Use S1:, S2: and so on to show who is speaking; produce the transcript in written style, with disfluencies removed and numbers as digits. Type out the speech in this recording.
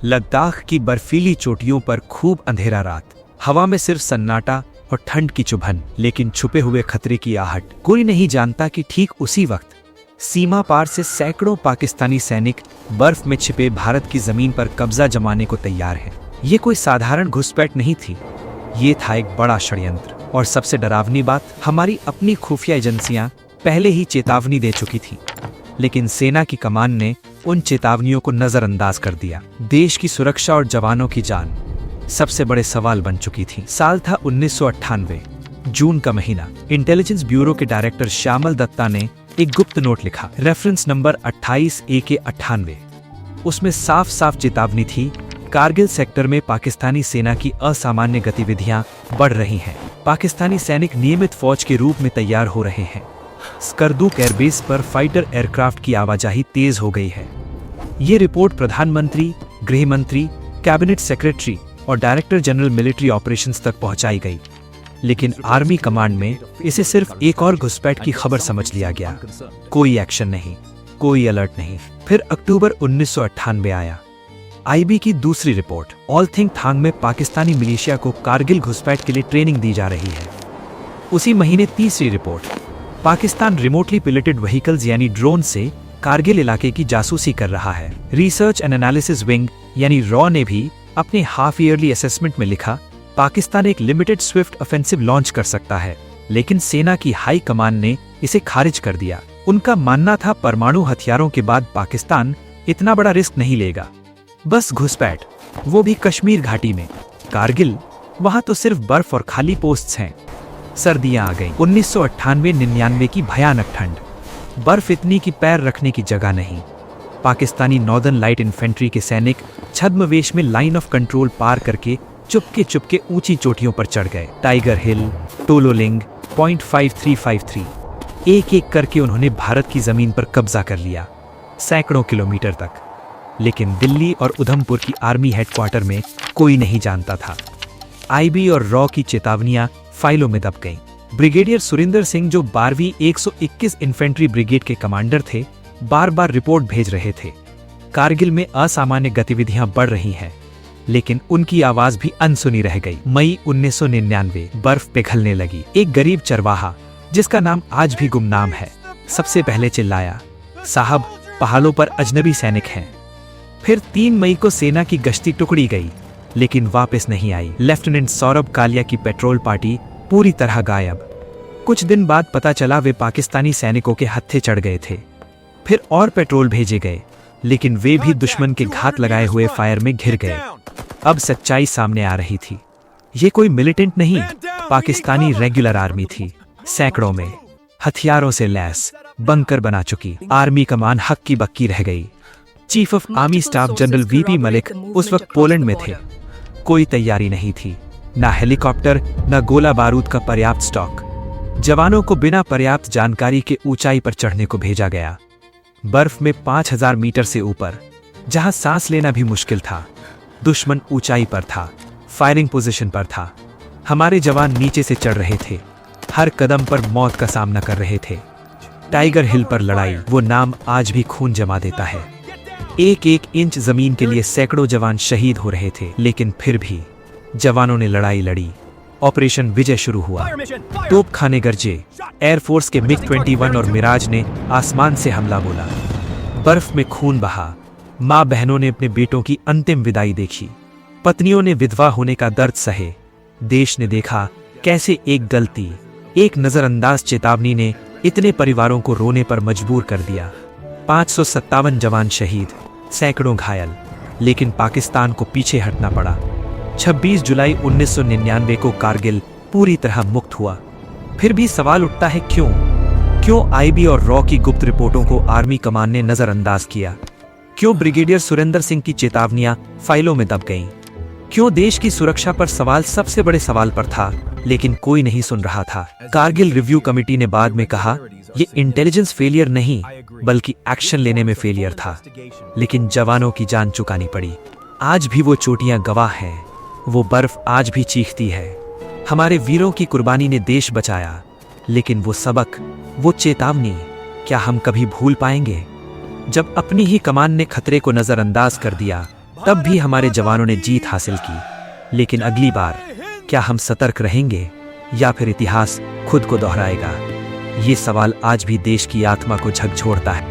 S1: लद्दाख की बर्फीली चोटियों पर खूब अंधेरा रात, हवा में सिर्फ सन्नाटा और ठंड की चुभन, लेकिन छुपे हुए खतरे की आहट। कोई नहीं जानता कि ठीक उसी वक्त सीमा पार से सैकड़ों पाकिस्तानी सैनिक बर्फ में छिपे भारत की जमीन पर कब्जा जमाने को तैयार हैं। ये कोई साधारण घुसपैठ नहीं थी, ये था एक बड़ा षड्यंत्र। और सबसे डरावनी बात, हमारी अपनी खुफिया एजेंसियां पहले ही चेतावनी दे चुकी थी, लेकिन सेना की कमान ने उन चेतावनियों को नजरअंदाज कर दिया। देश की सुरक्षा और जवानों की जान सबसे बड़े सवाल बन चुकी थी। साल था 1998, जून का महीना। इंटेलिजेंस ब्यूरो के डायरेक्टर श्यामल दत्ता ने एक गुप्त नोट लिखा, रेफरेंस नंबर 28 AK 98। उसमें साफ साफ चेतावनी थी, कारगिल सेक्टर में पाकिस्तानी सेना की असामान्य गतिविधियां बढ़ रही हैं। पाकिस्तानी सैनिक नियमित फौज के रूप में तैयार हो रहे हैं। स्कर्दुक एयरबेस पर फाइटर एयरक्राफ्ट की आवाजाही तेज हो गई है। ये रिपोर्ट प्रधानमंत्री, गृह मंत्री, कैबिनेट सेक्रेटरी और डायरेक्टर जनरल मिलिट्री ऑपरेशंस तक पहुंचाई गई, लेकिन आर्मी कमांड में इसे सिर्फ एक और घुसपैठ की खबर समझ लिया गया। कोई एक्शन नहीं, कोई अलर्ट नहीं। फिर अक्टूबर 1998 आया। IB की दूसरी रिपोर्ट, ऑलथिंग थांग में पाकिस्तानी मिलिशिया को कारगिल घुसपैठ के लिए ट्रेनिंग दी जा रही है। उसी महीने तीसरी रिपोर्ट, पाकिस्तान रिमोटली पिलोटेड व्हीकल्स यानी ड्रोन से कारगिल इलाके की जासूसी कर रहा है। रिसर्च एंड एनालिसिस विंग यानी रॉ ने भी अपने हाफ ईयरली असेसमेंट में लिखा, पाकिस्तान एक लिमिटेड स्विफ्ट ऑफेंसिव लॉन्च कर सकता है, लेकिन सेना की हाई कमान ने इसे खारिज कर दिया। उनका मानना था, परमाणु हथियारों के बाद पाकिस्तान इतना बड़ा रिस्क नहीं लेगा। बस घुसपैठ, वो भी कश्मीर घाटी में। कारगिल, वहां तो सिर्फ बर्फ और खाली पोस्ट्स हैं। सर्दियां आ गई। 1998-99 की भयानक ठंड, बर्फ इतनी कि पैर रखने की जगह नहीं। पाकिस्तानी नॉर्दर्न लाइट इन्फेंट्री के सैनिक छद्मवेश में लाइन ऑफ कंट्रोल पार करके चुपके चुपके ऊंची चोटियों पर चढ़ गए। टाइगर हिल, टोलोलिंग, पॉइंट 5353, एक एक करके उन्होंने भारत की जमीन पर कब्जा कर लिया, सैकड़ों किलोमीटर तक। लेकिन दिल्ली और उधमपुर की आर्मी हेडक्वार्टर में कोई नहीं जानता था। IB और रॉ की चेतावनियां फाइलों में दब गईं। ब्रिगेडियर सुरिंदर सिंह, जो 12वीं 121 इन्फेंट्री ब्रिगेड के कमांडर थे, बार बार रिपोर्ट भेज रहे थे, कारगिल में असामान्य गतिविधियां बढ़ रही हैं, लेकिन उनकी आवाज भी अनसुनी रह गई। मई 1999, बर्फ पिघलने लगी। एक गरीब चरवाहा, जिसका नाम आज भी गुमनाम है, सबसे पहले चिल्लाया, साहब, पहाड़ों पर अजनबी सैनिक हैं। फिर 3 मई को सेना की गश्ती टुकड़ी गई, लेकिन वापस नहीं आई। लेफ्टिनेंट सौरभ कालिया की पेट्रोल पार्टी पूरी तरह गायब। कुछ दिन बाद पता चला वे पाकिस्तानी सैनिकों के हत्थे चढ़ गए थे। फिर और पेट्रोल भेजे गए, लेकिन वे भी दुश्मन के घात लगाए हुए फायर में घिर गए। अब सच्चाई सामने आ रही थी। ये कोई मिलिटेंट नहीं, पाकिस्तानी रेगुलर आर्मी थी, सैकड़ों में हथियारों से लैस, बंकर बना चुकी। आर्मी कमान हक्की बक्की रह गई। Chief of army staff general VP Malik उस वक्त पोलैंड में थे। कोई तैयारी नहीं थी, ना हेलीकॉप्टर, ना गोला बारूद का पर्याप्त स्टॉक। जवानों को बिना पर्याप्त जानकारी के ऊंचाई पर चढ़ने को भेजा गया। बर्फ में 5000 मीटर से ऊपर, जहां सांस लेना भी मुश्किल था। दुश्मन ऊंचाई पर था, फायरिंग पोजीशन पर था। हमारे जवान नीचे से चढ़ रहे थे, हर कदम पर मौत का सामना कर रहे थे। टाइगर हिल पर लड़ाई, वो नाम आज भी खून जमा देता है। एक एक इंच जमीन के लिए सैकड़ों जवान शहीद हो रहे थे, लेकिन फिर भी जवानों ने लड़ाई लड़ी। ऑपरेशन विजय शुरू हुआ। तोपखाने गरजे, एयरफोर्स के MiG-21 और मिराज ने आसमान से हमला बोला। बर्फ में खून बहा। माँ बहनों ने अपने बेटों की अंतिम विदाई देखी। पत्नियों ने विधवा होने का दर्द सहे। देश ने देखा कैसे एक गलती, एक नजरअंदाज चेतावनी ने इतने परिवारों को रोने पर मजबूर कर दिया। 557 जवान शहीद, सैकड़ों घायल, लेकिन पाकिस्तान को पीछे हटना पड़ा। 26 जुलाई 1999 को कारगिल पूरी तरह मुक्त हुआ। फिर भी सवाल उठता है, क्यों IB और रॉ की गुप्त रिपोर्टों को आर्मी कमान ने नजरअंदाज किया? क्यों ब्रिगेडियर सुरेंद्र सिंह की चेतावनियां फाइलों में दब गईं? क्यों देश की सुरक्षा पर सवाल सबसे बड़े सवाल पर था, लेकिन कोई नहीं सुन रहा था? कारगिल रिव्यू कमेटी ने बाद में कहा, ये इंटेलिजेंस फेलियर नहीं, बल्कि एक्शन लेने में फेलियर था। लेकिन जवानों की जान चुकानी पड़ी। आज भी वो चोटियां गवाह हैं, वो बर्फ आज भी चीखती है। हमारे वीरों की कुर्बानी ने देश बचाया, लेकिन वो सबक, वो चेतावनी, क्या हम कभी भूल पाएंगे? जब अपनी ही कमान ने खतरे को नजरअंदाज कर दिया, तब भी हमारे जवानों ने जीत हासिल की। लेकिन अगली बार क्या हम सतर्क रहेंगे या फिर इतिहास खुद को दोहराएगा? ये सवाल आज भी देश की आत्मा को झकझोरता है।